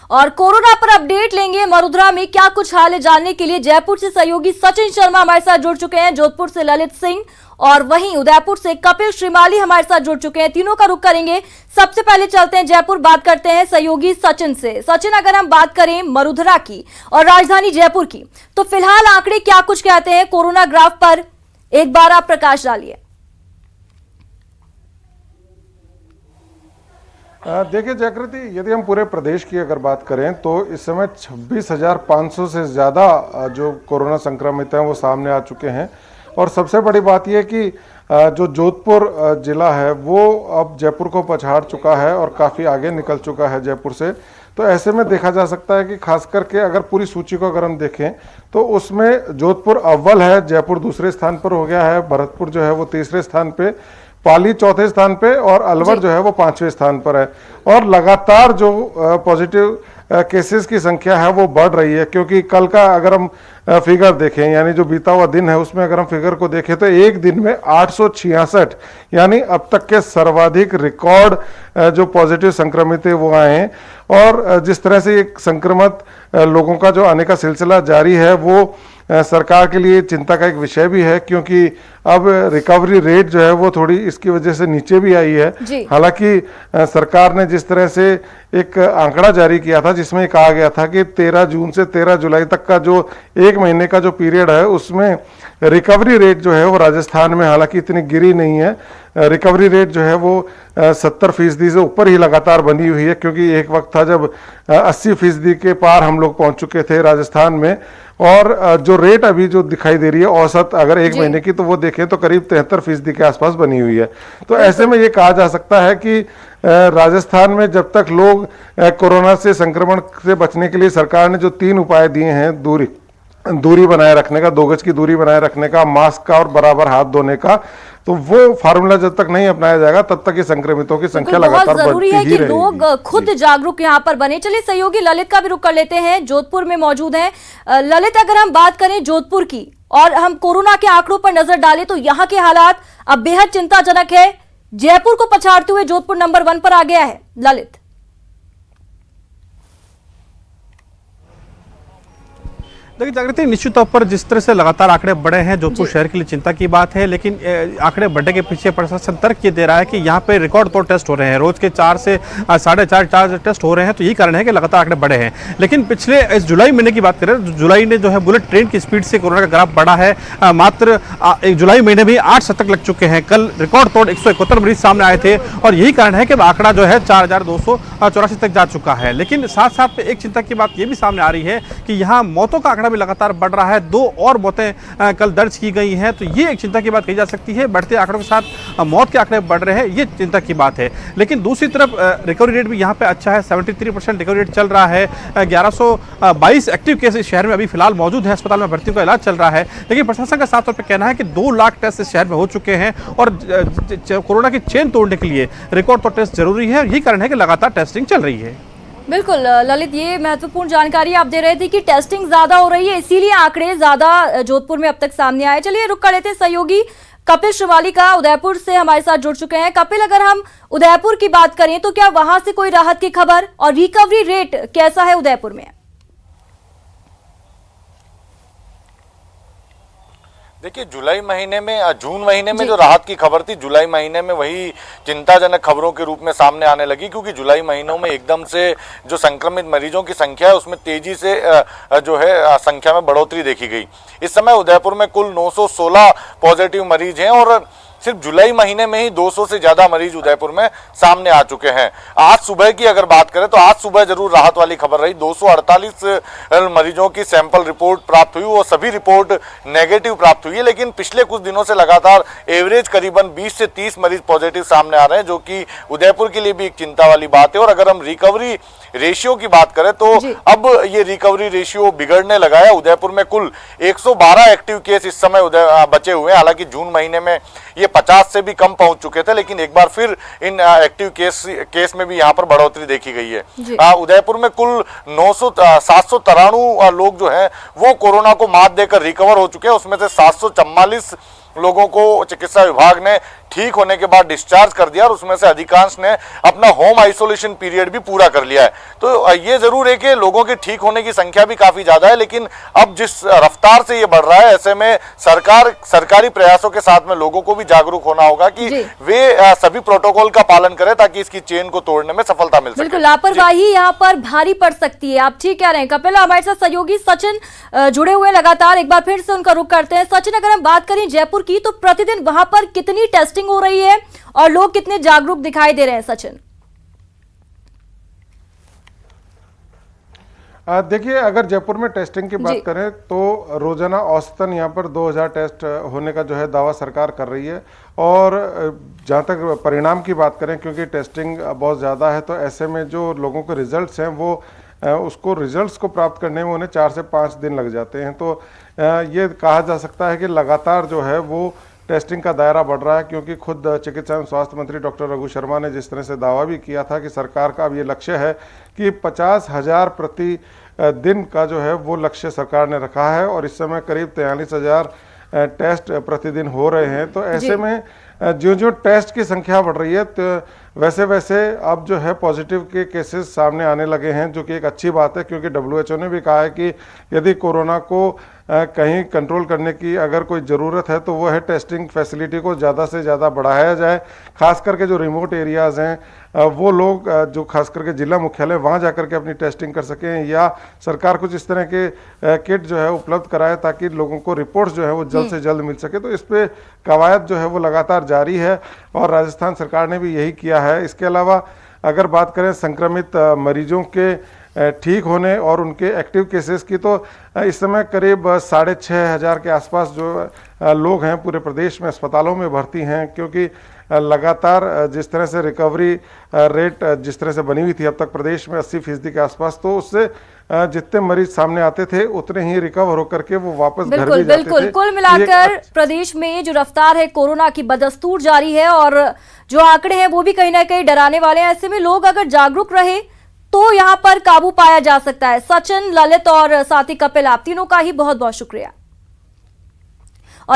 और कोरोना पर अपडेट लेंगे। मरुधरा में क्या कुछ हाल है जानने के लिए जयपुर से सहयोगी सचिन शर्मा हमारे साथ जुड़ चुके हैं, जोधपुर से ललित सिंह और वहीं उदयपुर से कपिल श्रीमाली हमारे साथ जुड़ चुके हैं। तीनों का रुख करेंगे। सबसे पहले चलते हैं जयपुर, बात करते हैं सहयोगी सचिन से। सचिन, अगर हम बात करें मरुधरा की और राजधानी जयपुर की, तो फिलहाल आंकड़े क्या कुछ कहते हैं कोरोना ग्राफ पर, एक बार आप प्रकाश डालिए। देखिए जागृति, यदि हम पूरे प्रदेश की अगर बात करें तो इस समय 26,500 से ज़्यादा जो कोरोना संक्रमित हैं वो सामने आ चुके हैं। और सबसे बड़ी बात यह कि जो जोधपुर जिला है वो अब जयपुर को पछाड़ चुका है और काफ़ी आगे निकल चुका है जयपुर से। तो ऐसे में देखा जा सकता है कि खास करके अगर पूरी सूची को अगर हम देखें तो उसमें जोधपुर अव्वल है, जयपुर दूसरे स्थान पर हो गया है, भरतपुर जो है वो तीसरे स्थान पे, पाली चौथे स्थान पे और अलवर जो है वो 5वें स्थान पर है। और लगातार जो पॉजिटिव केसेस की संख्या है वो बढ़ रही है, क्योंकि कल का अगर हम फिगर देखें, यानी जो बीता हुआ दिन है उसमें अगर हम फिगर को देखें तो एक दिन में 866 यानी अब तक के सर्वाधिक रिकॉर्ड जो पॉजिटिव संक्रमित है वो आए हैं। और जिस तरह से एक संक्रमित लोगों का जो आने का सिलसिला जारी है वो सरकार के लिए चिंता का एक विषय भी है, क्योंकि अब रिकवरी रेट जो है वो थोड़ी इसकी वजह से नीचे भी आई है। हालांकि सरकार ने जिस तरह से एक आंकड़ा जारी किया था जिसमें कहा गया था कि 13 जून से 13 जुलाई तक का जो एक महीने का जो पीरियड है उसमें रिकवरी रेट जो है वो राजस्थान में हालांकि इतनी गिरी नहीं है। रिकवरी रेट जो है वो 70% से ऊपर ही लगातार बनी हुई है, क्योंकि एक वक्त था जब 80% के पार हम लोग पहुंच चुके थे राजस्थान में। और जो रेट अभी जो दिखाई दे रही है औसत अगर एक महीने की तो वो देखें तो करीब 73% के आसपास बनी हुई है। तो ऐसे में ये कहा जा सकता है कि राजस्थान में जब तक लोग कोरोना से संक्रमण से बचने के लिए सरकार ने जो 3 उपाय दिए हैं, दूरी बनाए रखने का, 2 गज की दूरी बनाए रखने का, मास्क का और बराबर हाथ धोने का, तो वो फार्मूला जब तक नहीं अपनाया जाएगा तब तक ये संक्रमितों की संख्या लगातार बढ़ती ही रहेगी। लोग खुद जागरूक यहाँ पर बने। चलिए सहयोगी ललित का भी रुख कर लेते हैं, जोधपुर में मौजूद हैं। ललित, अगर हम बात करें जोधपुर की और हम कोरोना के आंकड़ों पर नजर डालें तो यहाँ के हालात अब बेहद चिंताजनक है। जयपुर को पछाड़ते हुए जोधपुर नंबर 1 पर आ गया है। ललित, देखिए जागृति, निश्चित तौर पर जिस तरह से लगातार आंकड़े बढ़े हैं जोधपुर शहर के लिए चिंता की बात है, लेकिन आंकड़े बढ़ने के पीछे प्रशासन तर्क ये दे रहा है कि यहाँ पे रिकॉर्ड तोड़ टेस्ट हो रहे हैं, रोज के 4 से 4.5 टेस्ट हो रहे हैं। तो यही कारण है कि लगातार आंकड़े बढ़े हैं। लेकिन पिछले इस जुलाई महीने की बात करें, जुलाई ने जो है बुलेट ट्रेन की स्पीड से कोरोना का ग्राफ बढ़ा है। मात्र जुलाई महीने में 8 शतक लग चुके हैं। कल रिकॉर्ड तोड़ 171 मरीज सामने आए थे और यही कारण है कि आंकड़ा जो है 4,284 तक जा चुका है। लेकिन साथ साथ एक चिंता की बात ये भी सामने आ रही है कि यहाँ मौतों का आंकड़ा भी लगातार बढ़ रहा है। 2 और मौतें कल दर्ज की गई हैं। तो ये एक चिंता की बात कही जा सकती है। बढ़ते आंकड़ों के साथ मौत के आंकड़े बढ़ रहे हैं, ये चिंता की बात है। लेकिन दूसरी तरफ रिकवरी रेट भी यहाँ पे अच्छा है, 73% रिकवरी रेट चल रहा है। 1122 एक्टिव केस इस शहर में अभी फिलहाल मौजूद है, अस्पताल में भर्तियों का इलाज चल रहा है। लेकिन प्रशासन का साफ तौर पर कहना है कि 2 लाख टेस्ट इस शहर में हो चुके हैं और कोरोना की चेन तोड़ने के लिए रिकॉर्ड तो टेस्ट जरूरी है। यही कारण है कि लगातार टेस्टिंग चल रही है। बिल्कुल ललित, ये महत्वपूर्ण जानकारी आप दे रहे थे कि टेस्टिंग ज्यादा हो रही है, इसीलिए आंकड़े ज्यादा जोधपुर में अब तक सामने आए। चलिए रुक कर लेते सहयोगी कपिल श्रीमाली का, उदयपुर से हमारे साथ जुड़ चुके हैं। कपिल, अगर हम उदयपुर की बात करें तो क्या वहां से कोई राहत की खबर और रिकवरी रेट कैसा है उदयपुर में? देखिए, जून महीने में जो राहत की खबर थी, जुलाई महीने में वही चिंताजनक खबरों के रूप में सामने आने लगी, क्योंकि जुलाई महीनों में एकदम से जो संक्रमित मरीजों की संख्या है उसमें तेजी से जो है संख्या में बढ़ोतरी देखी गई। इस समय उदयपुर में कुल 916 पॉजिटिव मरीज हैं और सिर्फ जुलाई महीने में ही 200 से ज्यादा मरीज उदयपुर में सामने आ चुके हैं। आज सुबह की अगर बात करें तो आज सुबह जरूर राहत वाली खबर रही। 248 मरीजों की सैंपल रिपोर्ट प्राप्त हुई, वो सभी रिपोर्ट नेगेटिव प्राप्त हुई है। लेकिन पिछले कुछ दिनों से लगातार एवरेज करीबन 20 से 30 मरीज पॉजिटिव सामने आ रहे हैं, जो कि उदयपुर के लिए भी एक चिंता वाली बात है। और अगर हम रिकवरी रेशियो की बात करें तो अब ये रिकवरी रेशियो बिगड़ने लगा है। उदयपुर में कुल 112 एक्टिव केस इस समय बचे हुए हैं। हालांकि जून महीने में ये 50 से भी कम पहुंच चुके थे, लेकिन एक बार फिर इन एक्टिव केस में भी यहाँ पर बढ़ोतरी देखी गई है। उदयपुर में कुल 793 लोग जो हैं वो कोरोना को मात देकर रिकवर हो चुके हैं। उसमें से 744 लोगों को चिकित्सा विभाग ने ठीक होने के बाद डिस्चार्ज कर दिया और उसमें से अधिकांश ने अपना होम आइसोलेशन पीरियड भी पूरा कर लिया है। तो ये जरूर है कि लोगों के ठीक होने की संख्या भी काफी ज्यादा है, लेकिन अब जिस रफ्तार से ये बढ़ रहा है, ऐसे में सरकारी प्रयासों के साथ में लोगों को भी जागरूक होना होगा कि वे सभी प्रोटोकॉल का पालन करें ताकि इसकी चेन को तोड़ने में सफलता मिल सके। बिल्कुल, लापरवाही यहाँ पर भारी पड़ सकती है, आप ठीक कह रहे हैं। कपिल, हमारे साथ सहयोगी सचिन जुड़े हुए लगातार, एक बार फिर से उनका रुख करते हैं। सचिन, अगर हम बात करें जयपुर की, तो प्रतिदिन वहां पर कितनी टेस्टिंग हो रही है और लोग कितने जागरूक दिखाई दे रहे हैं? सचिन, देखिए, अगर जयपुर में टेस्टिंग की बात करें तो रोजाना औसतन यहाँ पर 2000 टेस्ट होने का जो है दावा सरकार कर रही है। और जहाँ तक परिणाम की बात करें, क्योंकि टेस्टिंग बहुत ज़्यादा है, तो ऐसे में जो लोगों के रिजल्ट्स हैं वो उसको रिजल्ट्स को प्राप्त करने में उन्हें 4 से 5 दिन लग जाते हैं। तो ये कहा जा सकता है कि लगातार जो है वो टेस्टिंग का दायरा बढ़ रहा है, क्योंकि खुद चिकित्सा एवं स्वास्थ्य मंत्री डॉक्टर रघु शर्मा ने जिस तरह से दावा भी किया था कि सरकार का अब ये लक्ष्य है कि 50,000 प्रति दिन का जो है वो लक्ष्य सरकार ने रखा है, और इस समय करीब 43,000 टेस्ट प्रतिदिन हो रहे हैं। तो ऐसे में जो टेस्ट की संख्या बढ़ रही है, तो वैसे वैसे अब जो है पॉजिटिव के केसेस सामने आने लगे हैं, जो कि एक अच्छी बात है, क्योंकि WHO ने भी कहा है कि यदि कोरोना को कहीं कंट्रोल करने की अगर कोई ज़रूरत है तो वो है टेस्टिंग फैसिलिटी को ज़्यादा से ज़्यादा बढ़ाया जाए। खास करके जो रिमोट एरियाज़ हैं वो लोग जो खास करके जिला मुख्यालय वहाँ जा करके अपनी टेस्टिंग कर सकें, या सरकार कुछ इस तरह के किट जो है उपलब्ध कराए ताकि लोगों को रिपोर्ट्स जो है वो जल्द से जल्द मिल सके। तो इस पर कवायद जो है वो लगातार जारी है और राजस्थान सरकार ने भी यही किया है। इसके अलावा अगर बात करें संक्रमित मरीजों के ठीक होने और उनके एक्टिव केसेस की, तो इस समय करीब 6,500 के आसपास जो लोग हैं पूरे प्रदेश में अस्पतालों में भर्ती हैं, क्योंकि लगातार जिस तरह से रिकवरी रेट जिस तरह से बनी हुई थी अब तक प्रदेश में 80% के आसपास, तो उससे जितने मरीज सामने आते थे उतने ही रिकवर होकर के वो वापस घर भी जाते बिल्कुल थे। कुल मिलाकर प्रदेश में जो रफ्तार है कोरोना की बदस्तूर जारी है, और जो आंकड़े हैं वो भी कहीं ना कहीं डराने वाले हैं। ऐसे में लोग अगर जागरूक रहे तो यहाँ पर काबू पाया जा सकता है। सचिन, ललित और साथी कपिल, आप तीनों का ही बहुत बहुत शुक्रिया।